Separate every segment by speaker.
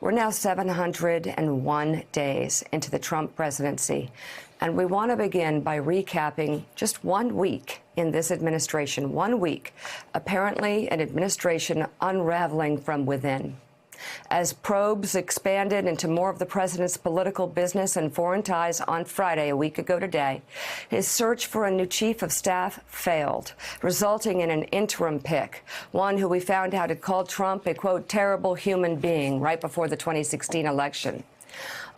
Speaker 1: We're now 701 days into the Trump presidency, and we want to begin by recapping just 1 week in this administration. 1 week, apparently an administration unraveling from within. As probes expanded into more of the president's political business and foreign ties on Friday, a week ago today, his search for a new chief of staff failed, resulting in an interim pick, one who we found out had called Trump a, quote, terrible human being right before the 2016 election.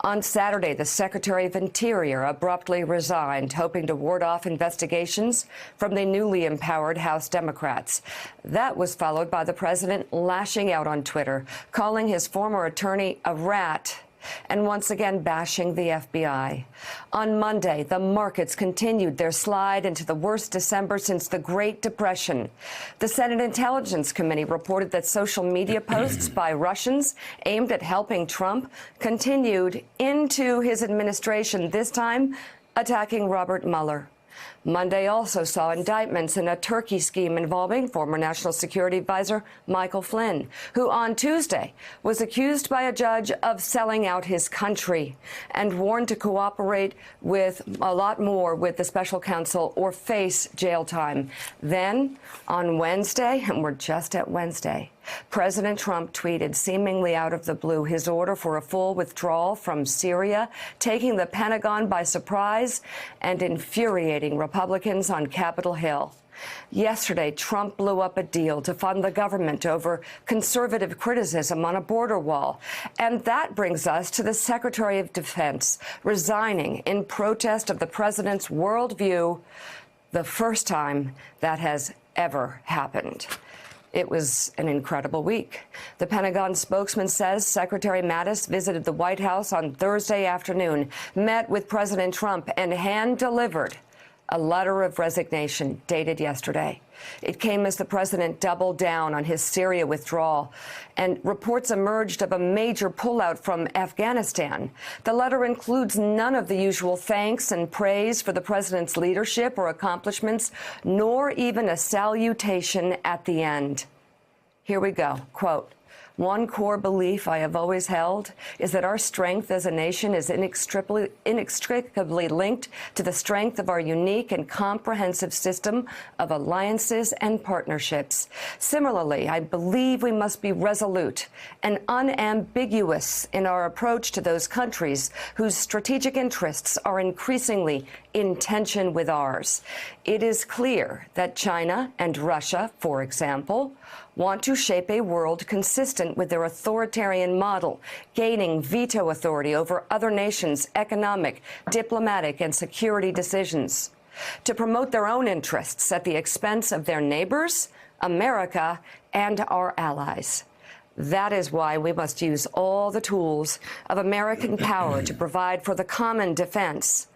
Speaker 1: On Saturday, the Secretary of Interior abruptly resigned, hoping to ward off investigations from the newly empowered House Democrats. That was followed by the president lashing out on Twitter, calling his former attorney a rat, and once again bashing the FBI. On Monday, the markets continued their slide into the worst December since the Great Depression. The Senate Intelligence Committee reported that social media posts by Russians aimed at helping Trump continued into his administration, this time attacking Robert Mueller. Monday also saw indictments in a Turkey scheme involving former National Security Advisor Michael Flynn, who on Tuesday was accused by a judge of selling out his country and warned to cooperate with a lot more with the special counsel or face jail time. Then on Wednesday, and we're just at Wednesday, President Trump tweeted, seemingly out of the blue, his order for a full withdrawal from Syria, taking the Pentagon by surprise and infuriating Republicans on Capitol Hill. Yesterday, Trump blew up a deal to fund the government over conservative criticism on a border wall. And that brings us to the Secretary of Defense resigning in protest of the president's worldview, the first time that has ever happened. It was an incredible week. The Pentagon spokesman says Secretary Mattis visited the White House on Thursday afternoon, met with President Trump, and hand-delivered a letter of resignation dated yesterday. It came as the president doubled down on his Syria withdrawal, and reports emerged of a major pullout from Afghanistan. The letter includes none of the usual thanks and praise for the president's leadership or accomplishments, nor even a salutation at the end. Here we go. Quote, one core belief I have always held is that our strength as a nation is inextricably linked to the strength of our unique and comprehensive system of alliances and partnerships. Similarly, I believe we must be resolute and unambiguous in our approach to those countries whose strategic interests are increasingly in tension with ours. It is clear that China and Russia, for example, want to shape a world consistent with their authoritarian model, gaining veto authority over other nations' economic, diplomatic, and security decisions, to promote their own interests at the expense of their neighbors, America, and our allies. That is why we must use all the tools of American power to provide for the common defense.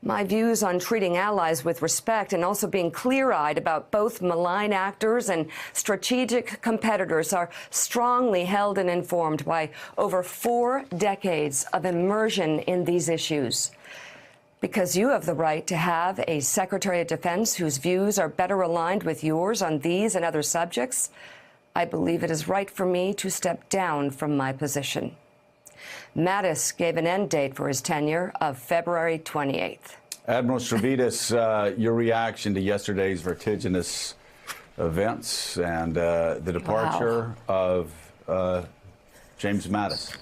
Speaker 1: My views on treating allies with respect and also being clear-eyed about both malign actors and strategic competitors are strongly held and informed by over 4 decades of immersion in these issues. Because you have the right to have a Secretary of Defense whose views are better aligned with yours on these and other subjects, I believe it is right for me to step down from my position. Mattis gave an end date for his tenure of February 28th.
Speaker 2: Admiral Stavridis, your reaction to yesterday's vertiginous events and the departure of James Mattis?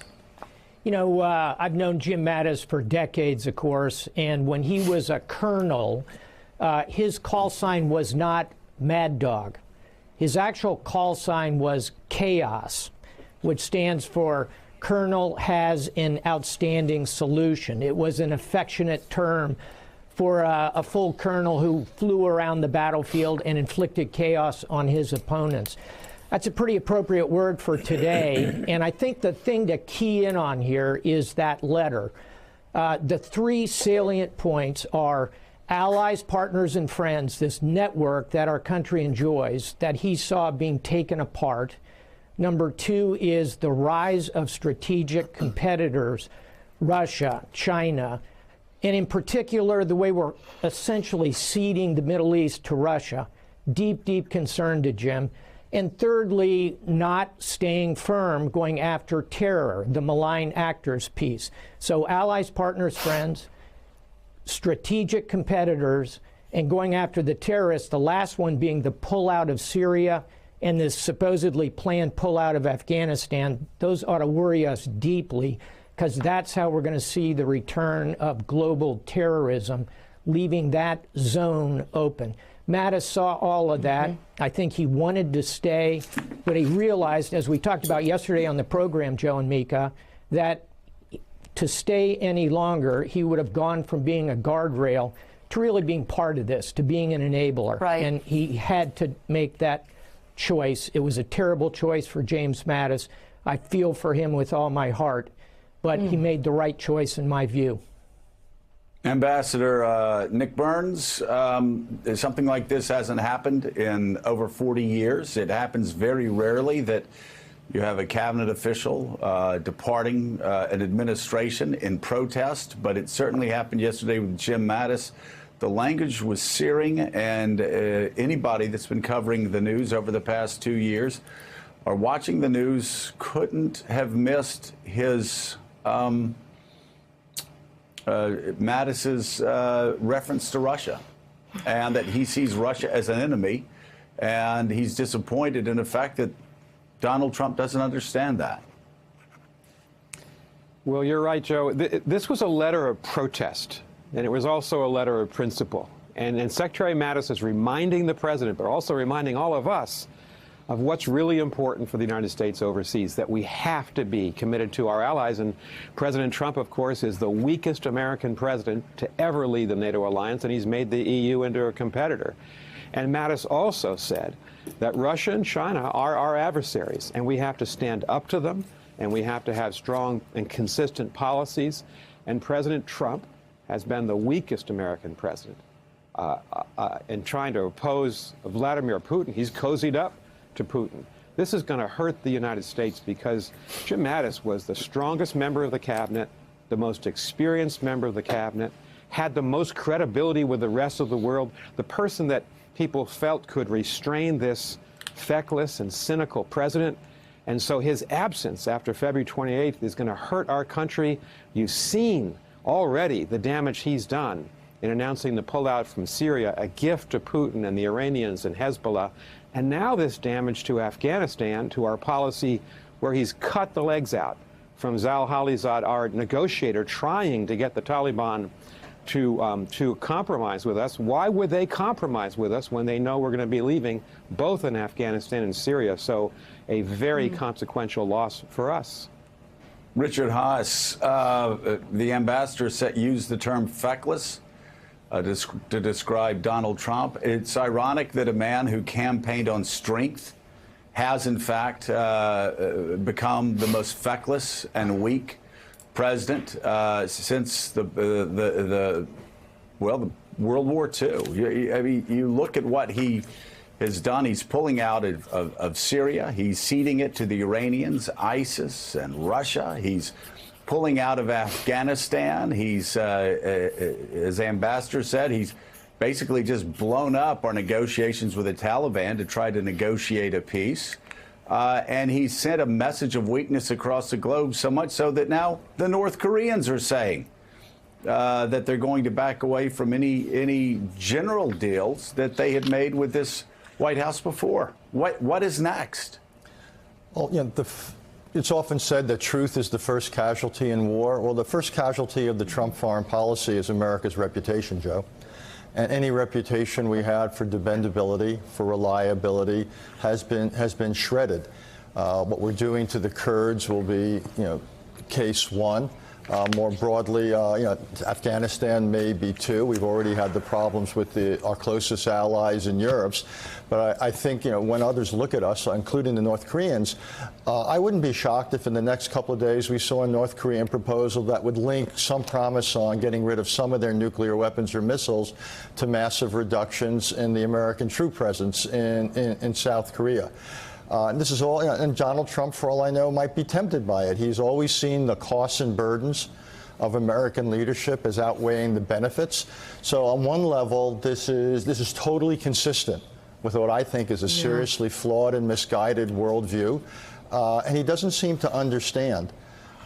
Speaker 3: You know, I've known Jim Mattis for decades, of course, and when he was a colonel, his call sign was not Mad Dog. His actual call sign was Chaos, which stands for Colonel has an outstanding solution. It was an affectionate term for a full colonel who flew around the battlefield and inflicted chaos on his opponents. That's a pretty appropriate word for today, and I think the thing to key in on here is that letter. The 3 salient points are allies, partners, and friends, this network that our country enjoys, that he saw being taken apart. Number 2 is the rise of strategic competitors, Russia, China, and in particular, the way we're essentially ceding the Middle East to Russia. Deep, deep concern to Jim. And thirdly, not staying firm, going after terror, the malign actors piece. So allies, partners, friends, strategic competitors, and going after the terrorists, the last one being the pullout of Syria and this supposedly planned pullout of Afghanistan. Those ought to worry us deeply, because that's how we're going to see the return of global terrorism, leaving that zone open. Mattis saw all of that. I think he wanted to stay, but he realized, as we talked about yesterday on the program, Joe and Mika, that to stay any longer, he would have gone from being a guardrail to really being part of this, to being an enabler.
Speaker 1: Right.
Speaker 3: And he had to make that choice. It was a terrible choice for James Mattis. I feel for him with all my heart, but he made the right choice in my view.
Speaker 2: Ambassador Nick Burns, something like this hasn't happened in over 40 years. It happens very rarely that you have a cabinet official departing an administration in protest, but it certainly happened yesterday with Jim Mattis. The language was searing, and anybody that's been covering the news over the past 2 years or watching the news couldn't have missed his Mattis's reference to Russia, and that he sees Russia as an enemy, and he's disappointed in the fact that Donald Trump doesn't understand that.
Speaker 4: Well, you're right, Joe. This was a letter of protest, and it was also a letter of principle. And Secretary Mattis is reminding the president, but also reminding all of us, of what's really important for the United States overseas, that we have to be committed to our allies. And President Trump, of course, is the weakest American president to ever lead the NATO alliance, and he's made the EU into a competitor. And Mattis also said that Russia and China are our adversaries, and we have to stand up to them, and we have to have strong and consistent policies. And President Trump has been the weakest American president in trying to oppose Vladimir Putin. He's cozied up to Putin. This is going to hurt the United States, because Jim Mattis was the strongest member of the cabinet, the most experienced member of the cabinet, had the most credibility with the rest of the world, the person that people felt could restrain this feckless and cynical president. And so his absence after February 28th is going to hurt our country. You've seen already the damage he's done in announcing the pullout from Syria, a gift to Putin and the Iranians and Hezbollah. And now this damage to Afghanistan, to our policy where he's cut the legs out from Zal Khalilzad, our negotiator, trying to get the Taliban to compromise with us. Why would they compromise with us when they know we're going to be leaving both in Afghanistan and Syria? So a very consequential loss for us.
Speaker 2: Richard Haas, the ambassador used the term feckless to describe Donald Trump. It's ironic that a man who campaigned on strength has, in fact, become the most feckless and weak president since the World War II. I mean, you look at what he has done. He's pulling out of Syria. He's ceding it to the Iranians, ISIS, and Russia. He's pulling out of Afghanistan. He's, as ambassador said, he's basically just blown up our negotiations with the Taliban to try to negotiate a peace. And he sent a message of weakness across the globe, so much so that now the North Koreans are saying that they're going to back away from any general deals that they had made with this White House before. What is next?
Speaker 5: Well, you know, it's often said that truth is the first casualty in war. Well, the first casualty of the Trump foreign policy is America's reputation, Joe. And any reputation we had for dependability, for reliability, has been shredded. What we're doing to the Kurds will be, case one. More broadly, Afghanistan may be two. We've already had the problems with our closest allies in Europe. But I think, when others look at us, including the North Koreans, I wouldn't be shocked if in the next couple of days we saw a North Korean proposal that would link some promise on getting rid of some of their nuclear weapons or missiles to massive reductions in the American troop presence in South Korea. And this is all, and Donald Trump, for all I know, might be tempted by it. He's always seen the costs and burdens of American leadership as outweighing the benefits. So on one level, this is totally consistent with what I think is a seriously flawed and misguided worldview. And he doesn't seem to understand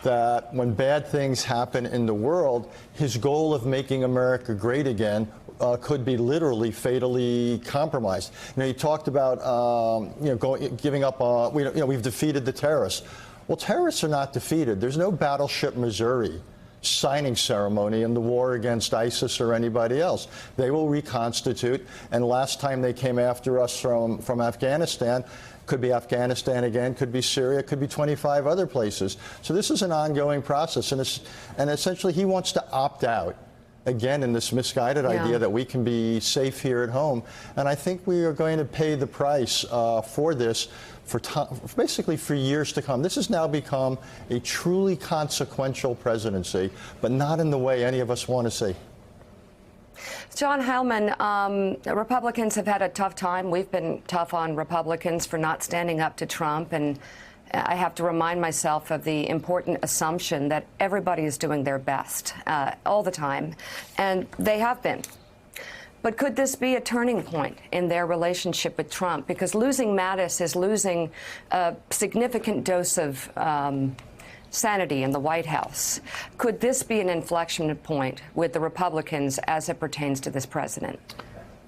Speaker 5: that when bad things happen in the world, his goal of making America great again could be literally fatally compromised. You know, he talked about giving up. We've defeated the terrorists. Well, terrorists are not defeated. There's no Battleship Missouri signing ceremony in the war against ISIS or anybody else. They will reconstitute. And last time they came after us from Afghanistan, could be Afghanistan again, could be Syria, could be 25 other places. So this is an ongoing process, and essentially he wants to opt out again in this misguided idea that we can be safe here at home. And I think we are going to pay the price for this basically for years to come. This has now become a truly consequential presidency, but not in the way any of us want to see.
Speaker 1: John Heilman, Republicans have had a tough time. We've been tough on Republicans for not standing up to Trump, and I have to remind myself of the important assumption that everybody is doing their best all the time, and they have been. But could this be a turning point in their relationship with Trump? Because losing Mattis is losing a significant dose of sanity in the White House. Could this be an inflection point with the Republicans as it pertains to this president?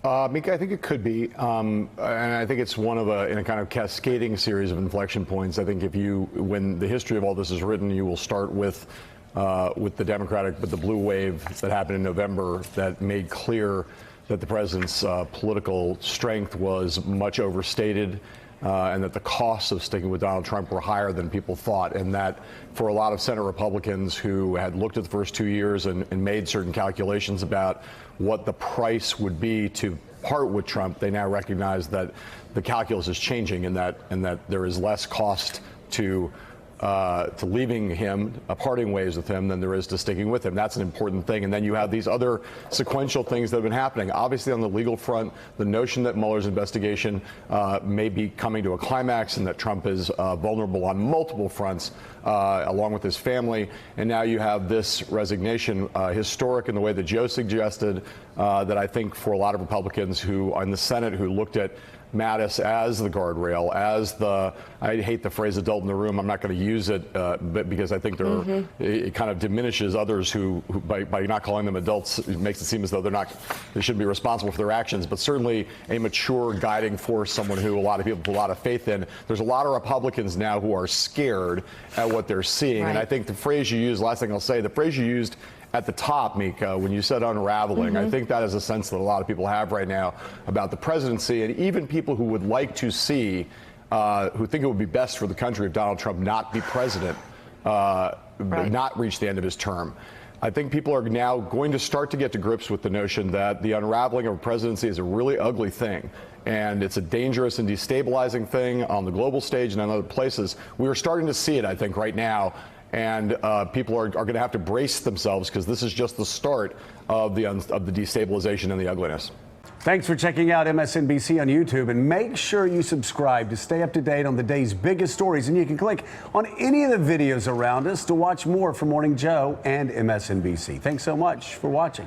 Speaker 6: Mika, I think it could be, and I think it's one of in a kind of cascading series of inflection points. I think when the history of all this is written, you will start with the blue wave that happened in November that made clear that the president's political strength was much overstated. And that the costs of sticking with Donald Trump were higher than people thought, and that for a lot of Senate Republicans who had looked at the first 2 years and made certain calculations about what the price would be to part with Trump, they now recognize that the calculus is changing, and that there is less cost to leaving him, parting ways with him, than there is to sticking with him. That's an important thing. And then you have these other sequential things that have been happening. Obviously, on the legal front, the notion that Mueller's investigation may be coming to a climax and that Trump is vulnerable on multiple fronts, along with his family. And now you have this resignation, historic in the way that Joe suggested, that I think for a lot of Republicans who in the Senate who looked at Mattis as the guardrail, as I hate the phrase adult in the room. I'm not going to use it but because I think it kind of diminishes others who by not calling them adults, it makes it seem as though they shouldn't be responsible for their actions, but certainly a mature guiding force, someone who a lot of people put a lot of faith in. There's a lot of Republicans now who are scared at what they're seeing. Right. And I think the phrase you used, last thing I'll say, the phrase you used at the top, Mika, when you said unraveling, I think that is a sense that a lot of people have right now about the presidency, and even people who would like to see, who think it would be best for the country if Donald Trump not be president, not reach the end of his term. I think people are now going to start to get to grips with the notion that the unraveling of a presidency is a really ugly thing. And it's a dangerous and destabilizing thing on the global stage and in other places. We are starting to see it, I think, right now. And people are going to have to brace themselves because this is just the start of the destabilization and the ugliness.
Speaker 7: Thanks for checking out MSNBC on YouTube, and make sure you subscribe to stay up to date on the day's biggest stories. And you can click on any of the videos around us to watch more from Morning Joe and MSNBC. Thanks so much for watching.